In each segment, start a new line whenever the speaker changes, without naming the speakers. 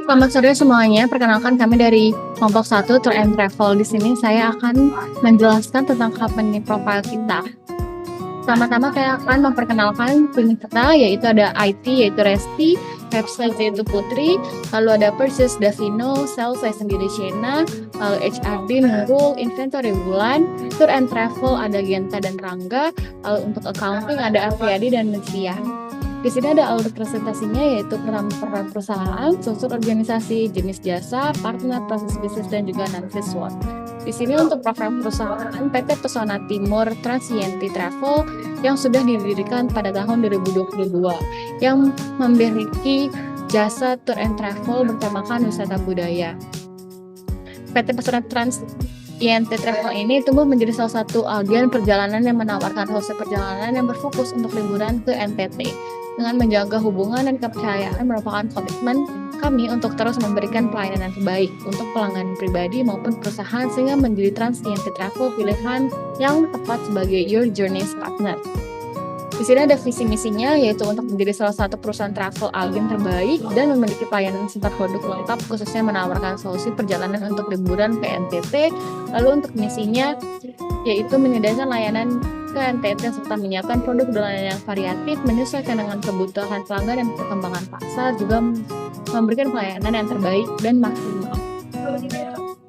Selamat sore semuanya, perkenalkan kami dari kelompok 1 Tour and Travel. Di sini saya akan menjelaskan tentang company profile kita. Pertama-tama saya akan memperkenalkan tim kita, yaitu ada IT, yaitu Resti, website yaitu Putri, lalu ada Purchase Davino, sales saya sendiri Shena, lalu HRD Nurul, inventory Bulan, Tour and Travel ada Genta dan Rangga, lalu untuk accounting ada Afriadi dan Lucia. Di sini ada alur presentasinya yaitu peran perusahaan, struktur organisasi, jenis jasa, partner, proses bisnis, dan juga analisis SWOT. Di sini untuk profil perusahaan PT Pesona Timur Transienti Travel yang sudah didirikan pada tahun 2022 yang memiliki jasa tour and travel bertemakan wisata budaya. PT Pesona Transienti Travel ini tumbuh menjadi salah satu agen perjalanan yang menawarkan host perjalanan yang berfokus untuk liburan ke NTT. Dengan menjaga hubungan dan kepercayaan merupakan komitmen kami untuk terus memberikan pelayanan yang terbaik untuk pelanggan pribadi maupun perusahaan sehingga menjadi Transienti Travel pilihan yang tepat sebagai your journey partner. Di sini ada visi misinya yaitu untuk menjadi salah satu perusahaan travel agen terbaik dan memiliki pelayanan serta produk lengkap khususnya menawarkan solusi perjalanan untuk liburan ke NTT. Lalu untuk misinya yaitu menyediakan layanan ke NTT serta menyiapkan produk dan layanan yang variatif menyesuaikan dengan kebutuhan pelanggan dan perkembangan pasar, juga memberikan pelayanan yang terbaik dan maksimal.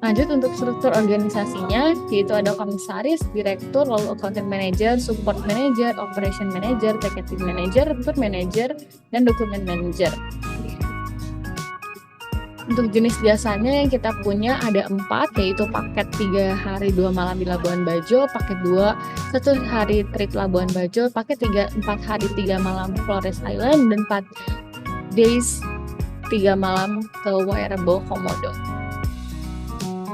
Lanjut untuk struktur organisasinya, yaitu ada komisaris, direktur, lalu accounting manager, support manager, operation manager, ticketing manager, tour manager, dan dokumen manager. Untuk jenis jasanya yang kita punya ada 4, yaitu paket 3 hari 2 malam di Labuan Bajo, paket 2 1 hari trip Labuan Bajo, paket 4 hari 3 malam Flores Island, dan 4 days 3 malam ke Wairebo Komodo.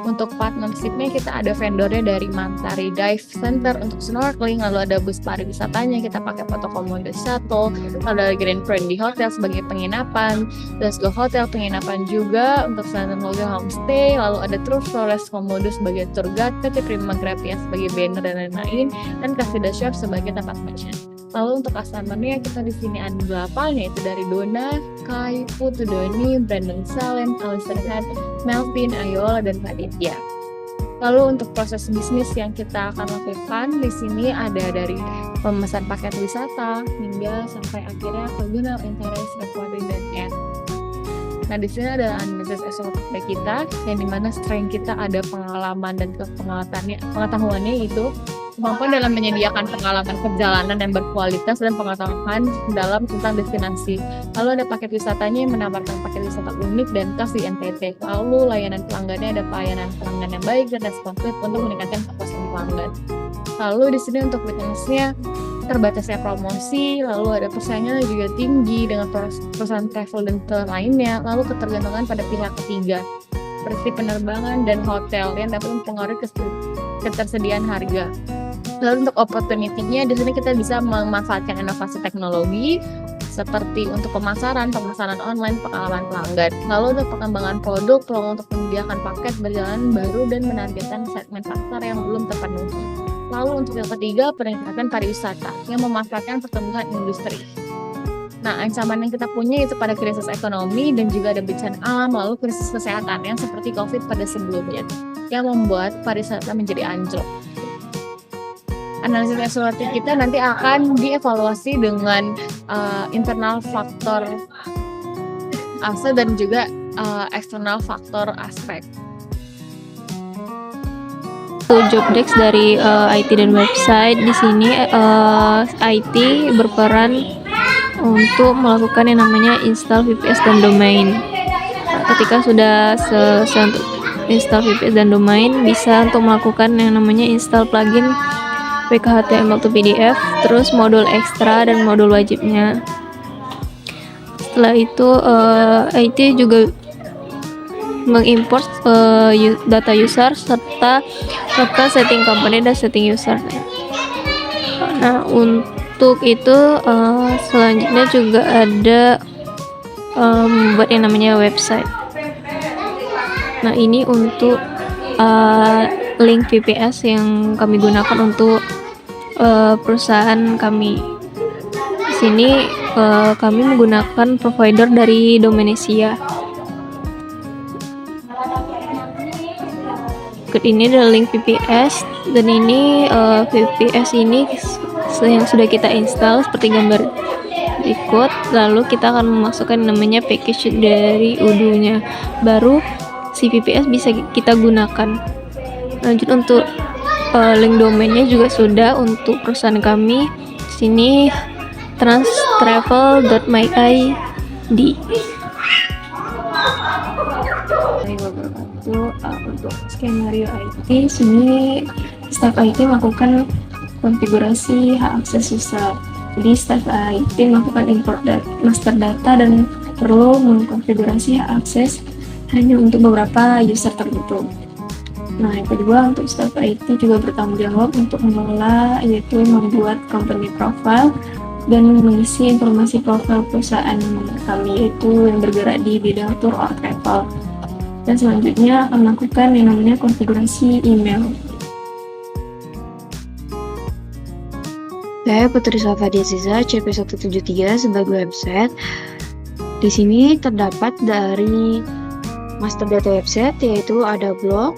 Untuk partnershipnya kita ada vendornya dari Mantari Dive Center untuk snorkeling, lalu ada bus pariwisatanya kita pakai Foto Komodo Shuttle, lalu ada Grand Friendly Hotel sebagai penginapan, Let's Go Hotel penginapan juga untuk Sultan Loga Homestay, lalu ada Tour Flores Komodo sebagai tour guide, PT Prima Grapia sebagai banner dan lain-lain, dan Casida Shop sebagai tempat merchant. Lalu untuk customer-nya kita di sini ada 8, yaitu dari Dona, Kai, Putu Doni, Brandon Salen, Alistair Head, Melvin, Ayola, dan Raditya. Lalu untuk proses bisnis yang kita akan lakukan di sini ada dari pemesan paket wisata hingga sampai akhirnya pengguna interest, recording, dan ad. Nah di sini ada analisis SWOT kita yang dimana strength kita ada pengalaman dan pengetahuannya itu kemampuan dalam menyediakan pengalaman perjalanan yang berkualitas dan pengetahuan dalam tentang destinasi. Lalu ada paket wisatanya yang menawarkan paket wisata unik dan khas di NTT. Lalu layanan pelanggannya ada pelayanan pelanggan yang baik dan responsif untuk meningkatkan kepuasan pelanggan. Lalu di sini untuk bisnisnya terbatasnya promosi, lalu ada persaingan juga tinggi dengan perusahaan travel dan tour lainnya, lalu ketergantungan pada pihak ketiga seperti penerbangan dan hotel yang dapat mempengaruhi ketersediaan harga. Lalu untuk opportunity-nya di sini kita bisa memanfaatkan inovasi teknologi seperti untuk pemasaran online, pengalaman pelanggan. Lalu untuk pengembangan produk, peluang untuk menyediakan paket berjalan baru dan menargetkan segmen pasar yang belum terpenuhi. Lalu untuk yang ketiga, peningkatan pariwisata yang memanfaatkan pertumbuhan industri. Nah, ancaman yang kita punya itu pada krisis ekonomi dan juga ada bencana alam, lalu krisis kesehatan yang seperti COVID pada sebelumnya yang membuat pariwisata menjadi anjlok. Analisis SWOT kita nanti akan dievaluasi dengan internal faktor aset dan juga eksternal faktor aspek.
Job desk dari IT dan website. Di sini IT berperan untuk melakukan yang namanya install VPS dan domain. Ketika sudah selesai untuk install VPS dan domain, bisa untuk melakukan yang namanya install plugin PKHTML to PDF, terus modul ekstra dan modul wajibnya. Setelah itu IT juga mengimport data user serta melakukan setting company dan setting user. Nah untuk itu selanjutnya juga ada buat yang namanya website. Nah ini untuk link VPS yang kami gunakan untuk perusahaan kami. Di sini kami menggunakan provider dari Dominesia. berikut ini adalah link VPS, dan ini VPS ini yang sudah kita install seperti gambar berikut. Lalu kita akan memasukkan namanya package dari Odoo-nya, baru si VPS bisa kita gunakan. Lanjut untuk link domainnya juga sudah untuk perusahaan kami. Di sini transtravel.myid. Untuk skenario IT, sini staf IT melakukan konfigurasi hak akses user. Jadi staf IT melakukan import master data dan perlu mengkonfigurasi hak akses hanya untuk beberapa user tertentu. Nah, yang kedua, untuk staf IT juga bertanggung jawab untuk mengelola, yaitu membuat company profile dan mengisi informasi profil perusahaan kami, yaitu yang bergerak di bidang tour or travel. Dan selanjutnya akan melakukan yang namanya konfigurasi email.
Saya Putri Safa Diaziza, CP173 sebagai website. Di sini terdapat dari master data website, yaitu ada blog,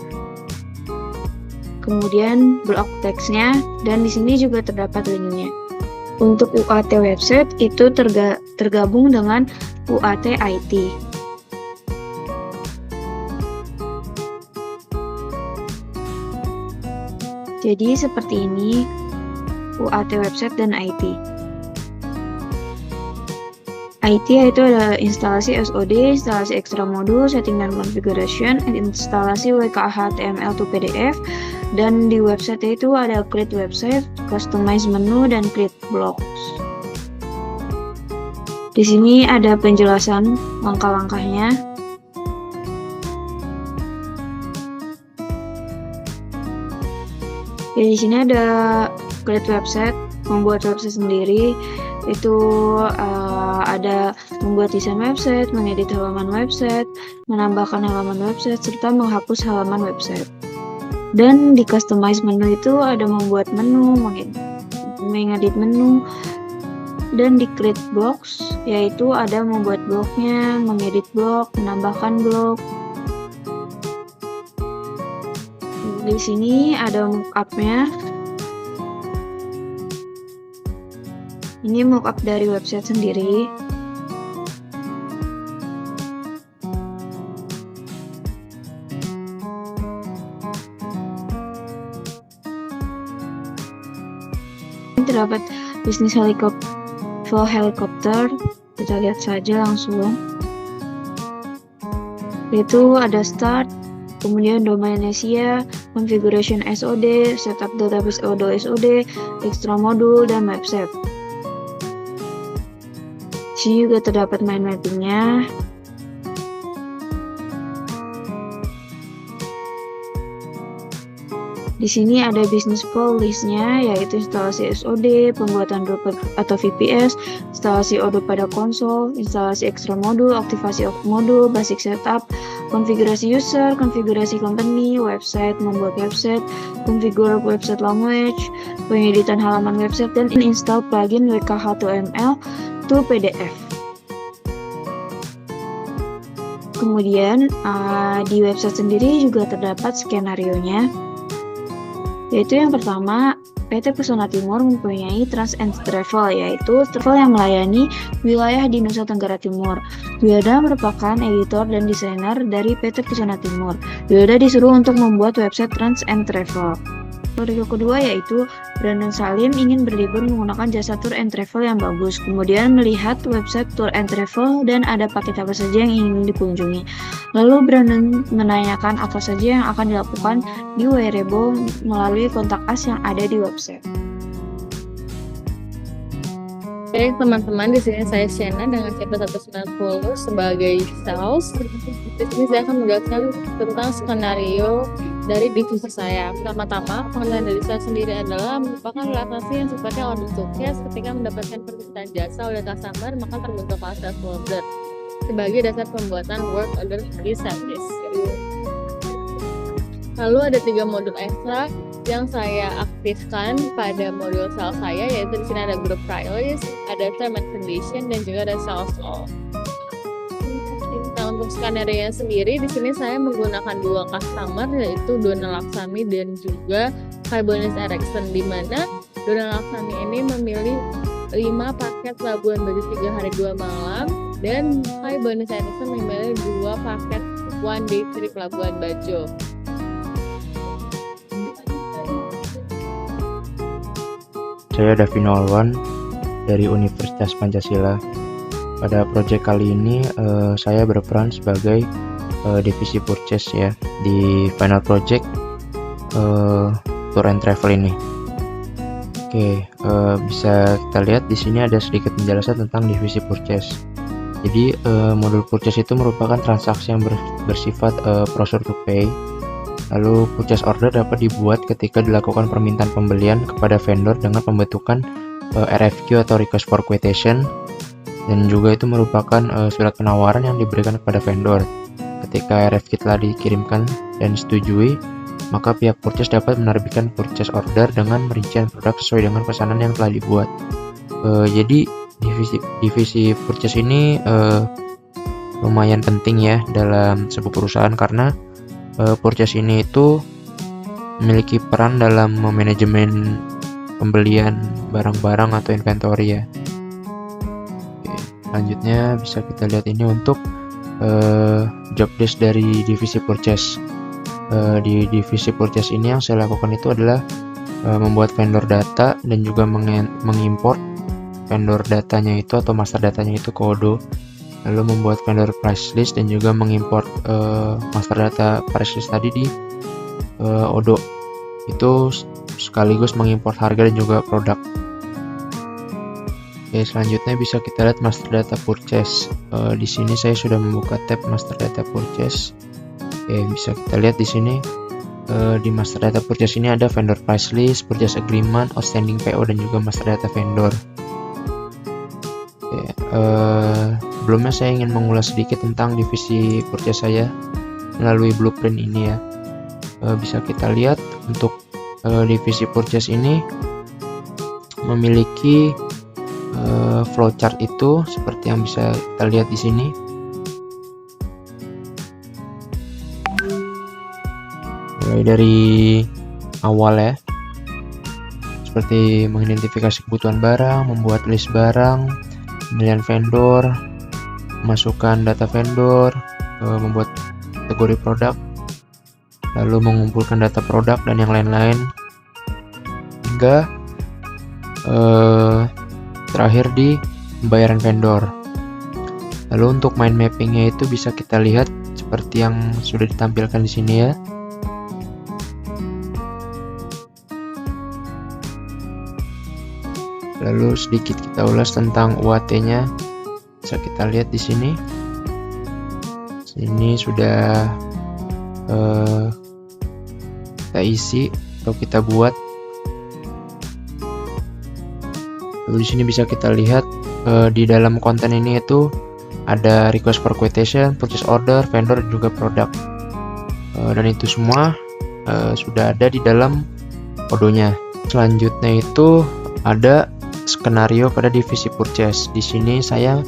kemudian blog teksnya, dan di sini juga terdapat linknya. Untuk UAT website itu tergabung dengan UAT IT. Jadi seperti ini UAT website dan IT. IT yaitu ada instalasi SOD, instalasi extra modul, setting dan configuration, instalasi WKH HTML to PDF, dan di website itu ada create website, customize menu, dan create blocks. Di sini ada penjelasan langkah-langkahnya. Ya, di sini ada create website, membuat website sendiri. Itu ada membuat desain website, mengedit halaman website, menambahkan halaman website, serta menghapus halaman website. Dan di customize menu itu ada membuat menu, mengedit menu, dan di create blocks yaitu ada membuat blognya, mengedit blog, menambahkan blog. Di sini ada mockup-nya. Ini mockup dari website sendiri. Terdapat bisnis helikopter. Kita lihat saja langsung. Itu ada start, kemudian domain Asia, configuration SOD, setup database Odoo SOD, extra modul, dan website. Di sini juga terdapat mind mappingnya. Di sini ada business flow listnya, yaitu instalasi SOD, pembuatan drop atau VPS, instalasi Odoo pada konsol, instalasi extra modul, aktivasi modul, basic setup, konfigurasi user, konfigurasi company, website, membuat website, configure website language, pengeditan halaman website, dan install plugin WKH HTML to PDF. Kemudian di website sendiri juga terdapat skenario-nya. Yaitu yang pertama, PT Pesona Timur mempunyai Trans and Travel, yaitu travel yang melayani wilayah di Nusa Tenggara Timur. Wilda merupakan editor dan desainer dari PT Pesona Timur. Wilda disuruh untuk membuat website Trans and Travel. Yang kedua yaitu Brandon Salim ingin berlibur menggunakan jasa tour and travel yang bagus. Kemudian melihat website tour and travel dan ada paket apa saja yang ingin dikunjungi. Lalu Brandon menanyakan apa saja yang akan dilakukan di Wearable melalui kontak us yang ada di website.
Oke teman-teman, di sini saya Shena dengan CP190 sebagai sales. Di sini saya akan menjelaskan tentang skenario dari divisi saya. Pertama-tama, pengendalian dari saya sendiri adalah merupakan relaksasi yang sifatnya order to cash. Ketika mendapatkan permintaan jasa oleh customer, maka terbentuk sales order sebagai dasar pembuatan work order di service. Lalu ada 3 modul ekstra yang saya aktifkan pada modul sales saya, yaitu di sini ada group price, ada term and condition, dan juga ada sales all. Nah, untuk skenario sendiri di sini saya menggunakan 2 customer, yaitu Dona Laksami dan juga Carbonis Erickson, di mana Dona Laksami ini memilih 5 paket Labuan Bajo 3 hari 2 malam, dan Carbonis Erickson memilih 2 paket one day trip Labuan Bajo.
Saya Davino Alwan dari Universitas Pancasila. Pada proyek kali ini saya berperan sebagai divisi purchase ya di final project tour and travel ini. Oke, bisa kita lihat di sini ada sedikit penjelasan tentang divisi purchase. Jadi modul purchase itu merupakan transaksi yang bersifat procure to pay. Lalu purchase order dapat dibuat ketika dilakukan permintaan pembelian kepada vendor dengan pembentukan RFQ atau request for quotation, dan juga itu merupakan surat penawaran yang diberikan kepada vendor. Ketika RFQ telah dikirimkan dan disetujui, maka pihak purchase dapat menerbitkan purchase order dengan rincian produk sesuai dengan pesanan yang telah dibuat. Jadi divisi purchase ini lumayan penting ya dalam sebuah perusahaan, karena purchase ini itu memiliki peran dalam manajemen pembelian barang-barang atau inventory ya. Selanjutnya bisa kita lihat ini untuk job desk dari divisi purchase. Di divisi purchase ini yang saya lakukan itu adalah membuat vendor data dan juga mengimport vendor datanya itu atau master datanya itu ke Odoo, lalu membuat vendor price list dan juga mengimport master data price list tadi di Odoo. Itu sekaligus mengimport harga dan juga produk. Oke, selanjutnya bisa kita lihat master data purchase. Di sini saya sudah membuka tab master data purchase. Oke, bisa kita lihat di sini di master data purchase ini ada vendor price list, purchase agreement, outstanding PO, dan juga master data vendor. Oke, sebelumnya saya ingin mengulas sedikit tentang divisi purchase saya melalui blueprint ini ya. Bisa kita lihat untuk divisi purchase ini memiliki flowchart itu seperti yang bisa kita lihat di sini. Mulai dari awal ya, seperti mengidentifikasi kebutuhan barang, membuat list barang, pemilihan vendor, memasukkan data vendor, membuat kategori produk, lalu mengumpulkan data produk dan yang lain-lain, hingga terakhir di pembayaran vendor. Lalu untuk mind mappingnya itu bisa kita lihat seperti yang sudah ditampilkan di sini ya. Lalu sedikit kita ulas tentang UAT-nya. Bisa kita lihat di sini. Sini sudah kita isi atau kita buat. Lalu di sini bisa kita lihat di dalam konten ini itu ada request for quotation, purchase order, vendor, dan juga produk. Dan itu semua sudah ada di dalam Odoo-nya. Selanjutnya itu ada skenario pada divisi purchase. Di sini saya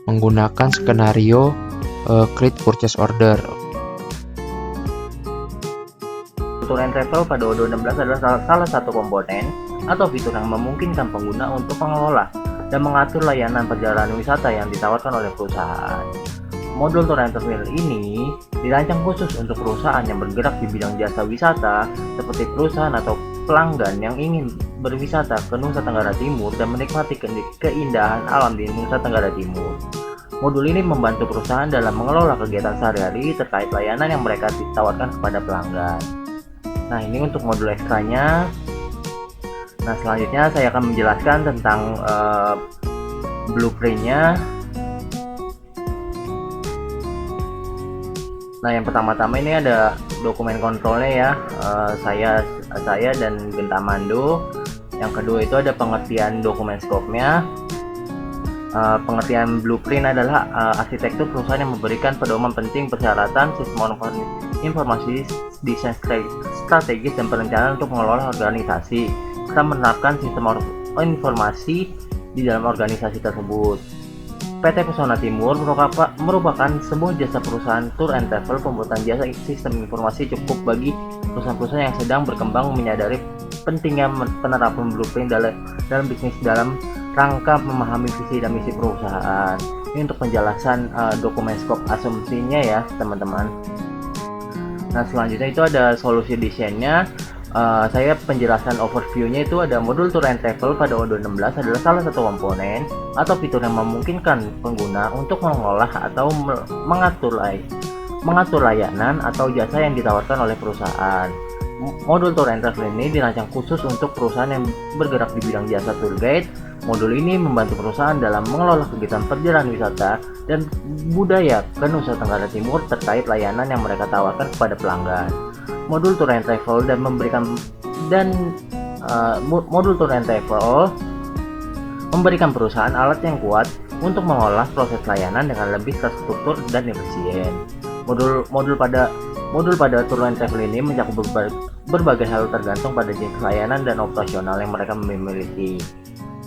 menggunakan skenario create purchase order.
Tour and travel pada Odoo 16 adalah salah satu komponen atau fitur yang memungkinkan pengguna untuk mengelola dan mengatur layanan perjalanan wisata yang ditawarkan oleh perusahaan. Modul Tour and Travel ini dirancang khusus untuk perusahaan yang bergerak di bidang jasa wisata, seperti perusahaan atau pelanggan yang ingin berwisata ke Nusa Tenggara Timur dan menikmati keindahan alam di Nusa Tenggara Timur. Modul ini membantu perusahaan dalam mengelola kegiatan sehari-hari terkait layanan yang mereka ditawarkan kepada pelanggan. Nah, ini untuk modul ekstranya. Nah, selanjutnya saya akan menjelaskan tentang blueprintnya. Nah, yang pertama-tama ini ada dokumen kontrolnya ya, saya dan Gentamando. Yang kedua itu ada pengertian dokumen scope-nya. Pengertian blueprint adalah arsitektur perusahaan yang memberikan pedoman penting persyaratan sistem informasi, desain strategis dan perencanaan untuk mengelola organisasi serta menerapkan sistem informasi di dalam organisasi tersebut. PT Pesona Timur merupakan sebuah jasa perusahaan tour and travel pembuatan jasa sistem informasi cukup bagi perusahaan-perusahaan yang sedang berkembang menyadari pentingnya penerapan blueprint dalam bisnis dalam rangka memahami visi dan misi perusahaan. Ini untuk penjelasan dokumen skop asumsinya ya teman-teman. Nah selanjutnya itu ada solusi desainnya. Saya penjelasan overview-nya itu ada modul tour and travel pada O216 adalah salah satu komponen atau fitur yang memungkinkan pengguna untuk mengolah atau mengatur layanan atau jasa yang ditawarkan oleh perusahaan. Modul tour and travel ini dirancang khusus untuk perusahaan yang bergerak di bidang jasa tour guide. Modul ini membantu perusahaan dalam mengelola kegiatan perjalanan wisata dan budaya ke Nusa Tenggara Timur terkait layanan yang mereka tawarkan kepada pelanggan. Modul tour and travel memberikan perusahaan alat yang kuat untuk mengolah proses layanan dengan lebih terstruktur dan efisien. Modul pada tour and travel ini mencakup berbagai hal tergantung pada jenis layanan dan operasional yang mereka memiliki.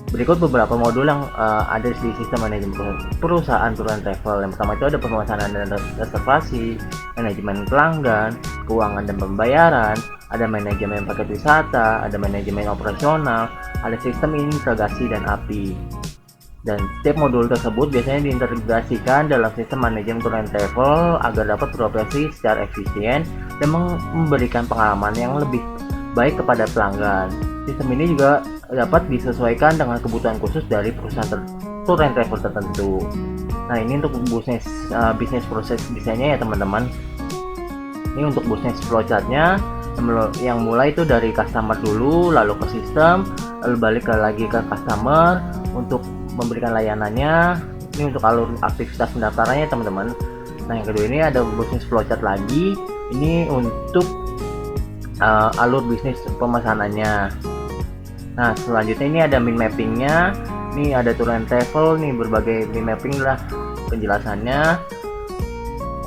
Berikut beberapa modul yang ada di sistem manajemen perusahaan tour and travel. Yang pertama itu ada pemesanan dan reservasi, manajemen pelanggan, keuangan dan pembayaran, ada manajemen paket wisata, ada manajemen operasional, ada sistem integrasi dan API. Dan setiap modul tersebut biasanya diintegrasikan dalam sistem manajemen tour and travel agar dapat beroperasi secara efisien dan memberikan pengalaman yang lebih baik kepada pelanggan. Sistem ini juga dapat disesuaikan dengan kebutuhan khusus dari perusahaan tour and travel tertentu. Nah ini untuk bisnis proses desainnya ya teman-teman. Ini untuk bisnis flowchartnya yang mulai itu dari customer dulu, lalu ke sistem, lalu balik lagi ke customer untuk memberikan layanannya. Ini untuk alur aktivitas pendaftarannya teman-teman. Nah yang kedua ini ada bisnis flowchart lagi. Ini untuk alur bisnis pemesanannya. Nah selanjutnya ini ada min mappingnya. Ini ada tour and travel nih, berbagai min mapping lah penjelasannya.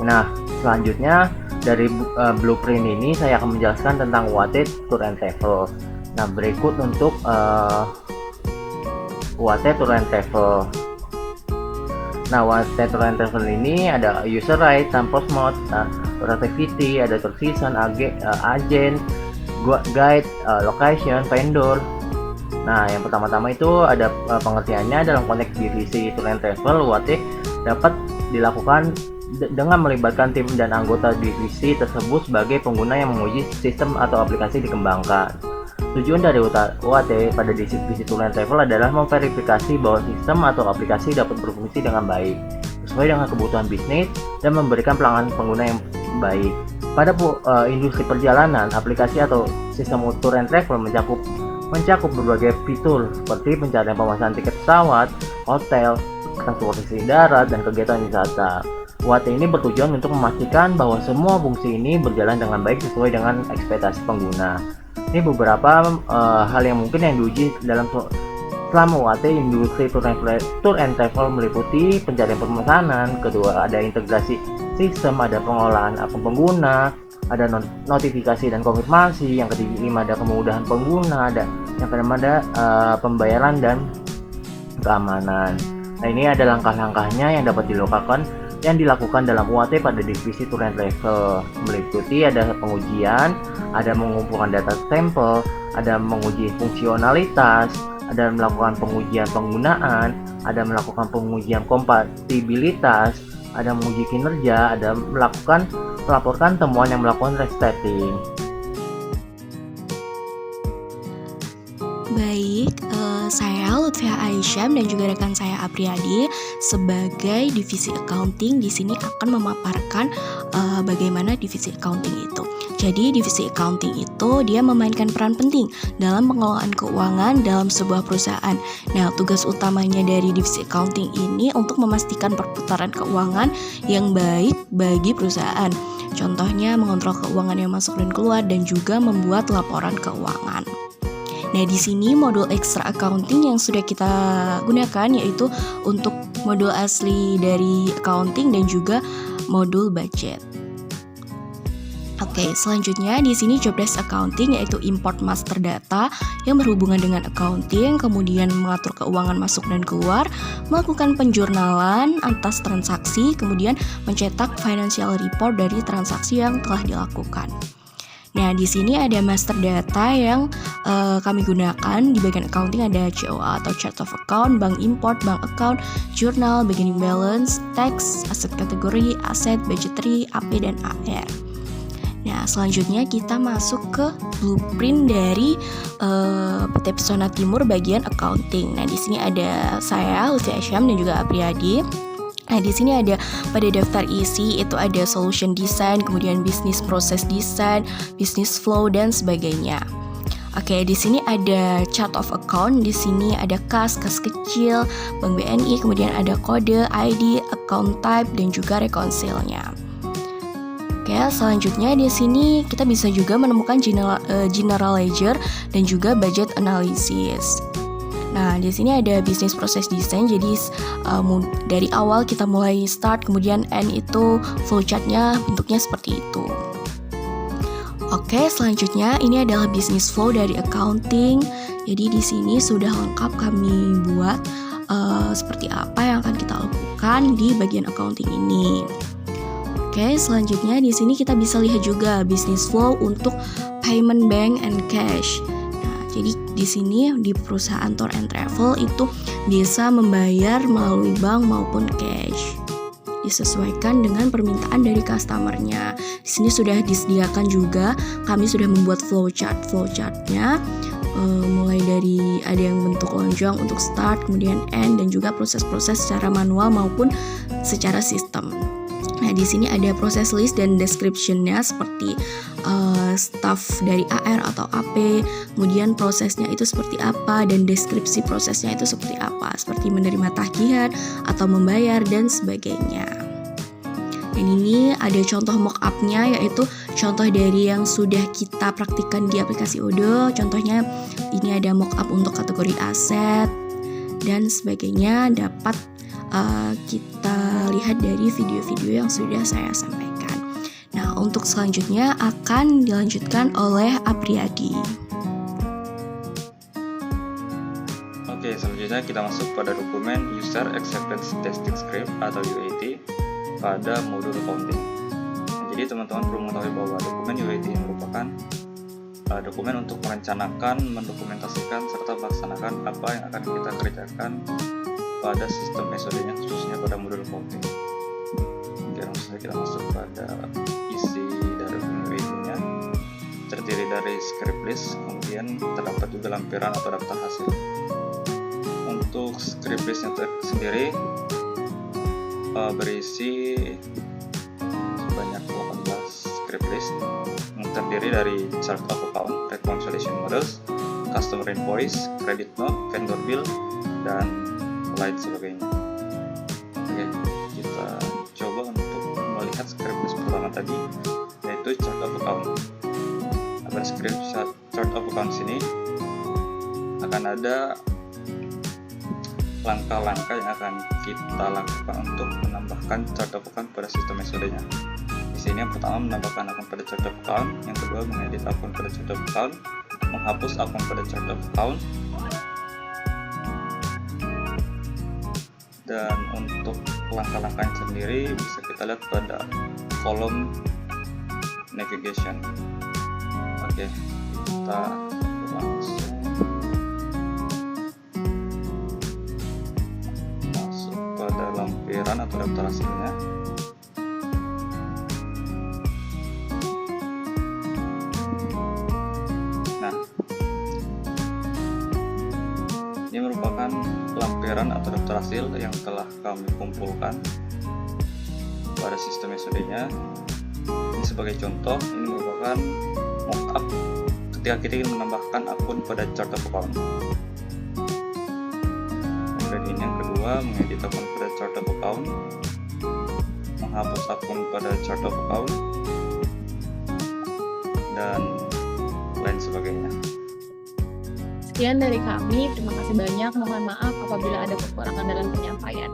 Nah selanjutnya dari blueprint ini saya akan menjelaskan tentang UAT tour and travel. Nah berikut untuk UAT tour and travel. Nah UAT tour and travel ini ada user right, time post mode, tour activity, ada tour season, agent, guide, location, vendor. Nah yang pertama-tama itu ada pengertiannya dalam konteks divisi tour and travel. UAT dapat dilakukan dengan melibatkan tim dan anggota divisi tersebut sebagai pengguna yang menguji sistem atau aplikasi dikembangkan. Tujuan dari UAT pada divisi tour and travel adalah memverifikasi bahwa sistem atau aplikasi dapat berfungsi dengan baik sesuai dengan kebutuhan bisnis dan memberikan pelayanan pengguna yang baik. Pada industri perjalanan, aplikasi atau sistem tour and travel mencakup berbagai fitur seperti pencarian pemesanan tiket pesawat, hotel, transportasi darat, dan kegiatan wisata. UAT ini bertujuan untuk memastikan bahwa semua fungsi ini berjalan dengan baik sesuai dengan ekspektasi pengguna. Ini beberapa hal yang mungkin yang diuji selama UAT. Industri tour and travel meliputi pencarian pemesanan, kedua ada integrasi sistem, ada pengolahan akun pengguna, ada notifikasi dan konfirmasi, yang kelima ada kemudahan pengguna, yang keenam ada pembayaran dan keamanan. Nah ini ada langkah-langkahnya yang dapat dilakukan dalam UAT pada divisi tour and travel. Meliputi ada pengujian, ada mengumpulkan data sampel, ada menguji fungsionalitas, ada melakukan pengujian penggunaan, ada melakukan pengujian kompatibilitas, ada menguji kinerja, ada melaporkan temuan yang melakukan restacing.
Baik, saya Lutfia Aisyam dan juga rekan saya Apriyadi sebagai divisi accounting di sini akan memaparkan bagaimana divisi accounting itu. Jadi divisi accounting itu dia memainkan peran penting dalam pengelolaan keuangan dalam sebuah perusahaan. Nah, tugas utamanya dari divisi accounting ini untuk memastikan perputaran keuangan yang baik bagi perusahaan. Contohnya mengontrol keuangan yang masuk dan keluar dan juga membuat laporan keuangan. Nah, di sini modul extra accounting yang sudah kita gunakan yaitu untuk modul asli dari accounting dan juga modul budget. Oke, selanjutnya di sini job desk accounting yaitu import master data yang berhubungan dengan accounting, kemudian mengatur keuangan masuk dan keluar, melakukan penjurnalan atas transaksi, kemudian mencetak financial report dari transaksi yang telah dilakukan. Nah, di sini ada master data yang kami gunakan. Di bagian accounting ada COA atau chart of account, bank import, bank account, journal, beginning balance, tax, aset kategori, aset, budgetary, AP, dan AR. Nah, selanjutnya kita masuk ke blueprint dari PT Pesona Timur bagian accounting. Nah, di sini ada saya, Lutfi Aisyam, dan juga Apriyadi. Nah, di sini ada pada daftar isi itu ada solution design, kemudian business process design, business flow, dan sebagainya. Oke, di sini ada chart of account. Di sini ada kas kecil, Bank BNI, kemudian ada kode, ID, account type, dan juga reconcile-nya. Oke, selanjutnya di sini kita bisa juga menemukan general ledger dan juga budget analysis. Nah, di sini ada business process design. Jadi dari awal kita mulai start, kemudian end itu flowchartnya bentuknya seperti itu. Oke, selanjutnya ini adalah business flow dari accounting. Jadi di sini sudah lengkap kami buat seperti apa yang akan kita lakukan di bagian accounting ini. Oke, selanjutnya di sini kita bisa lihat juga business flow untuk payment bank and cash. Jadi di sini di perusahaan tour and travel itu bisa membayar melalui bank maupun cash. Disesuaikan dengan permintaan dari customernya. Di sini sudah disediakan juga, kami sudah membuat flowchartnya, mulai dari ada yang bentuk lonjong untuk start, kemudian end, dan juga proses-proses secara manual maupun secara sistem. Nah, di sini ada proses list dan description-nya seperti staff dari AR atau AP, kemudian prosesnya itu seperti apa, dan deskripsi prosesnya itu seperti apa, seperti menerima tagihan atau membayar dan sebagainya. Dan ini ada contoh mock-up-nya, yaitu contoh dari yang sudah kita praktikkan di aplikasi Odoo. Contohnya ini ada mock-up untuk kategori aset dan sebagainya, dapat kita lihat dari video-video yang sudah saya sampaikan. Nah, untuk selanjutnya akan dilanjutkan oleh Apriyadi.
Oke, selanjutnya kita masuk pada dokumen User Acceptance Testing Script atau UAT pada modul accounting. Nah, jadi teman-teman perlu mengetahui bahwa dokumen UAT merupakan dokumen untuk merencanakan, mendokumentasikan, serta melaksanakan apa yang akan kita kerjakan pada sistem metodenya, khususnya pada modul accounting. Oke, langsung saja kita masuk pada isi dari UAT-nya. Terdiri dari script list, kemudian terdapat juga lampiran atau daftar hasil. Untuk script listnya sendiri berisi sebanyak 18 script list yang terdiri dari chart of account, reconciliation models, customer invoice, credit note, vendor bill, dan lain sebagainya. Oke, kita coba untuk melihat script list pertama tadi, yaitu chart of account. Pada script chart of account sini akan ada langkah-langkah yang akan kita lakukan untuk menambahkan chart of account pada sistem metodenya. Di sini yang pertama menambahkan akun pada chart of account, yang kedua mengedit akun pada chart of account, menghapus akun pada chart of account, dan untuk langkah-langkahnya sendiri bisa kita lihat pada kolom navigation. Oke, kita langsung masuk pada lampiran atau daftar hasilnya. Nah, ini merupakan lampiran atau daftar hasil yang telah kami kumpulkan pada sistem metodenya. Ini sebagai contoh, ini merupakan mockup ketika kita ingin menambahkan akun pada chart of account. Kemudian ini yang kedua, mengedit akun pada chart of account, menghapus akun pada chart of account, dan lain sebagainya.
Sekian dari kami, terima kasih banyak. Mohon maaf apabila ada kekurangan dalam penyampaian.